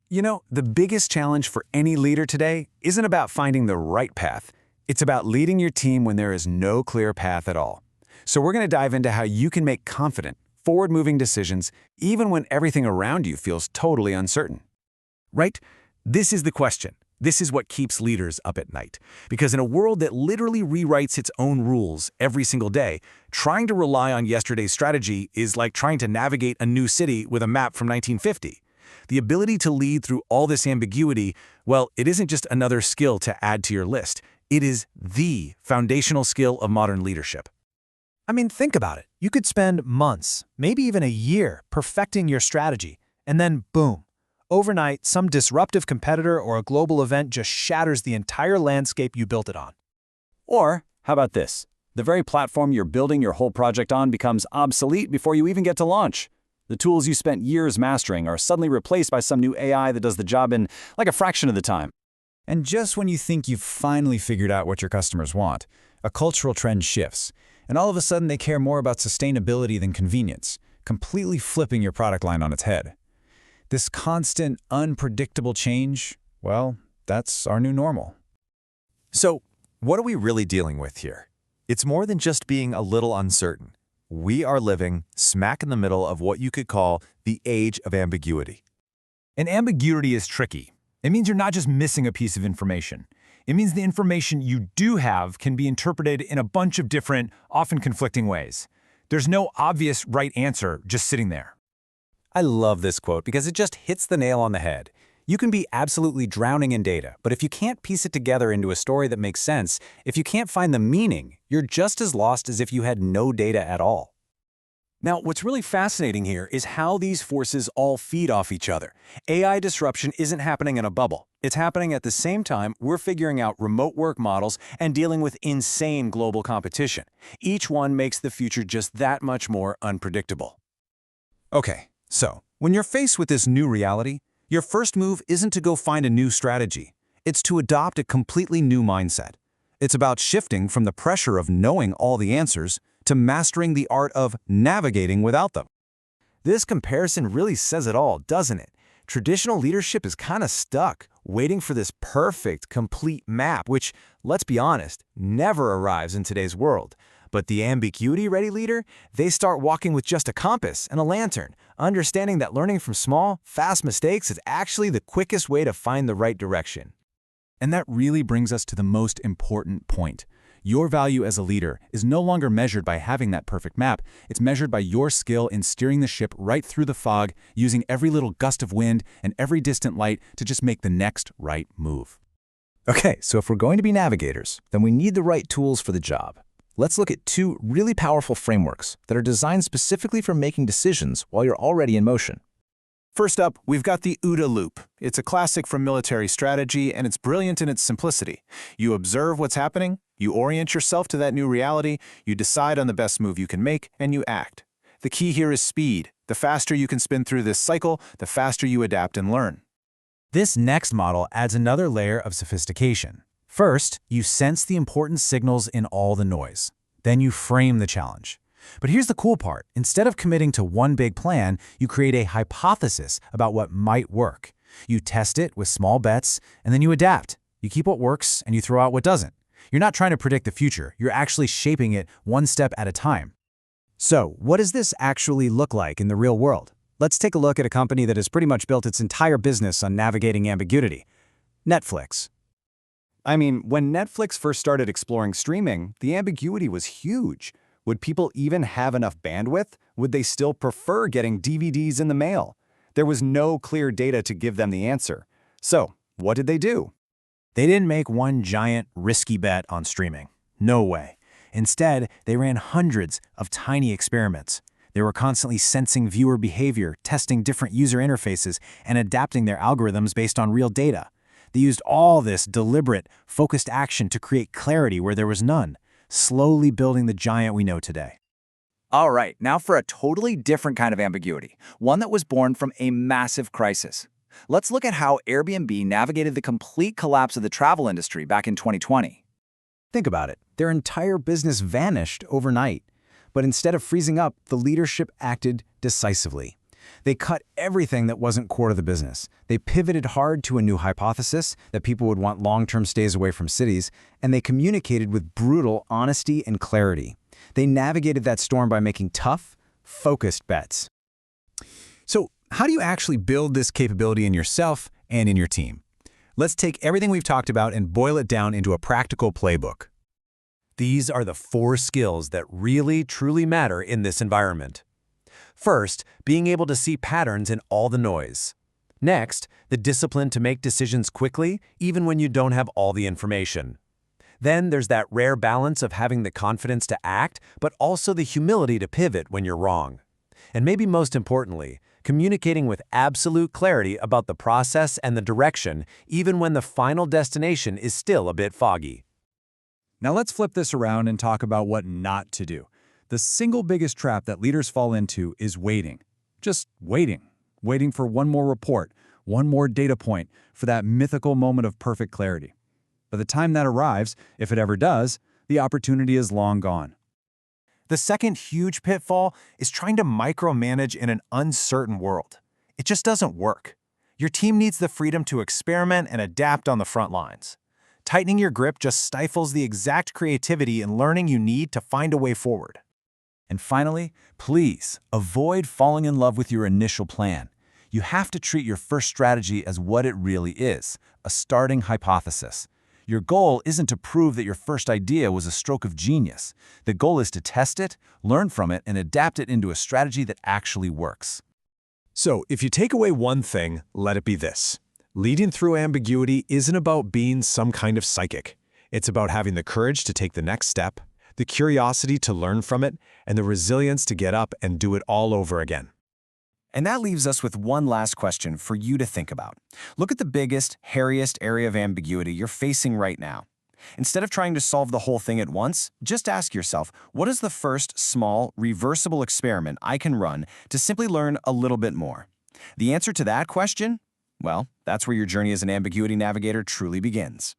You know, the biggest challenge for any leader today isn't about finding the right path. It's about leading your team when there is no clear path at all. So we're going to dive into how you can make confident, forward-moving decisions even when everything around you feels totally uncertain. Right? This is the question. This is what keeps leaders up at night. Because in a world that literally rewrites its own rules every single day, trying to rely on yesterday's strategy is like trying to navigate a new city with a map from 1950. The ability to lead through all this ambiguity, well, it isn't just another skill to add to your list. It is the foundational skill of modern leadership. I mean, think about it. You could spend months, maybe even a year, perfecting your strategy, and then boom. Overnight, some disruptive competitor or a global event just shatters the entire landscape you built it on. Or, how about this? The very platform you're building your whole project on becomes obsolete before you even get to launch. The tools you spent years mastering are suddenly replaced by some new AI that does the job in like a fraction of the time. And just when you think you've finally figured out what your customers want, a cultural trend shifts, and all of a sudden they care more about sustainability than convenience, completely flipping your product line on its head. This constant, unpredictable change, well, that's our new normal. So, what are we really dealing with here? It's more than just being a little uncertain. We are living smack in the middle of what you could call the age of ambiguity. And ambiguity is tricky. It means you're not just missing a piece of information. It means the information you do have can be interpreted in a bunch of different, often conflicting ways. There's no obvious right answer just sitting there. I love this quote because it just hits the nail on the head. You can be absolutely drowning in data, but if you can't piece it together into a story that makes sense, if you can't find the meaning, you're just as lost as if you had no data at all. Now, what's really fascinating here is how these forces all feed off each other. AI disruption isn't happening in a bubble. It's happening at the same time we're figuring out remote work models and dealing with insane global competition. Each one makes the future just that much more unpredictable. Okay, so when you're faced with this new reality, your first move isn't to go find a new strategy. It's to adopt a completely new mindset. It's about shifting from the pressure of knowing all the answers to mastering the art of navigating without them. This comparison really says it all, doesn't it? Traditional leadership is kind of stuck, waiting for this perfect, complete map, which, let's be honest, never arrives in today's world. But the ambiguity-ready leader, they start walking with just a compass and a lantern, understanding that learning from small, fast mistakes is actually the quickest way to find the right direction. And that really brings us to the most important point. Your value as a leader is no longer measured by having that perfect map. It's measured by your skill in steering the ship right through the fog, using every little gust of wind and every distant light to just make the next right move. Okay, so if we're going to be navigators, then we need the right tools for the job. Let's look at two really powerful frameworks that are designed specifically for making decisions while you're already in motion. First up, we've got the OODA loop. It's a classic from military strategy, and it's brilliant in its simplicity. You observe what's happening, you orient yourself to that new reality, you decide on the best move you can make, and you act. The key here is speed. The faster you can spin through this cycle, the faster you adapt and learn. This next model adds another layer of sophistication. First, you sense the important signals in all the noise. Then you frame the challenge. But here's the cool part. Instead of committing to one big plan, you create a hypothesis about what might work. You test it with small bets, and then you adapt. You keep what works, and you throw out what doesn't. You're not trying to predict the future. You're actually shaping it one step at a time. So, what does this actually look like in the real world? Let's take a look at a company that has pretty much built its entire business on navigating ambiguity. Netflix. I mean, when Netflix first started exploring streaming, the ambiguity was huge. Would people even have enough bandwidth? Would they still prefer getting DVDs in the mail? There was no clear data to give them the answer. So, what did they do? They didn't make one giant, risky bet on streaming. No way. Instead, they ran hundreds of tiny experiments. They were constantly sensing viewer behavior, testing different user interfaces, and adapting their algorithms based on real data. They used all this deliberate, focused action to create clarity where there was none, slowly building the giant we know today. All right, now for a totally different kind of ambiguity, one that was born from a massive crisis. Let's look at how Airbnb navigated the complete collapse of the travel industry back in 2020. Think about it. Their entire business vanished overnight. But instead of freezing up, the leadership acted decisively. They cut everything that wasn't core to the business. They pivoted hard to a new hypothesis that people would want long-term stays away from cities, and they communicated with brutal honesty and clarity. They navigated that storm by making tough, focused bets. So, how do you actually build this capability in yourself and in your team? Let's take everything we've talked about and boil it down into a practical playbook. These are the 4 skills that really, truly matter in this environment. First, being able to see patterns in all the noise. Next, the discipline to make decisions quickly, even when you don't have all the information. Then there's that rare balance of having the confidence to act, but also the humility to pivot when you're wrong. And maybe most importantly, communicating with absolute clarity about the process and the direction, even when the final destination is still a bit foggy. Now let's flip this around and talk about what not to do. The single biggest trap that leaders fall into is waiting. Just waiting. Waiting for one more report, one more data point, for that mythical moment of perfect clarity. By the time that arrives, if it ever does, the opportunity is long gone. The second huge pitfall is trying to micromanage in an uncertain world. It just doesn't work. Your team needs the freedom to experiment and adapt on the front lines. Tightening your grip just stifles the exact creativity and learning you need to find a way forward. And finally, please avoid falling in love with your initial plan. You have to treat your first strategy as what it really is, a starting hypothesis. Your goal isn't to prove that your first idea was a stroke of genius. The goal is to test it, learn from it, and adapt it into a strategy that actually works. So, if you take away one thing, let it be this. Leading through ambiguity isn't about being some kind of psychic. It's about having the courage to take the next step, the curiosity to learn from it, and the resilience to get up and do it all over again. And that leaves us with one last question for you to think about. Look at the biggest, hairiest area of ambiguity you're facing right now. Instead of trying to solve the whole thing at once, just ask yourself, what is the first small, reversible experiment I can run to simply learn a little bit more? The answer to that question? Well, that's where your journey as an ambiguity navigator truly begins.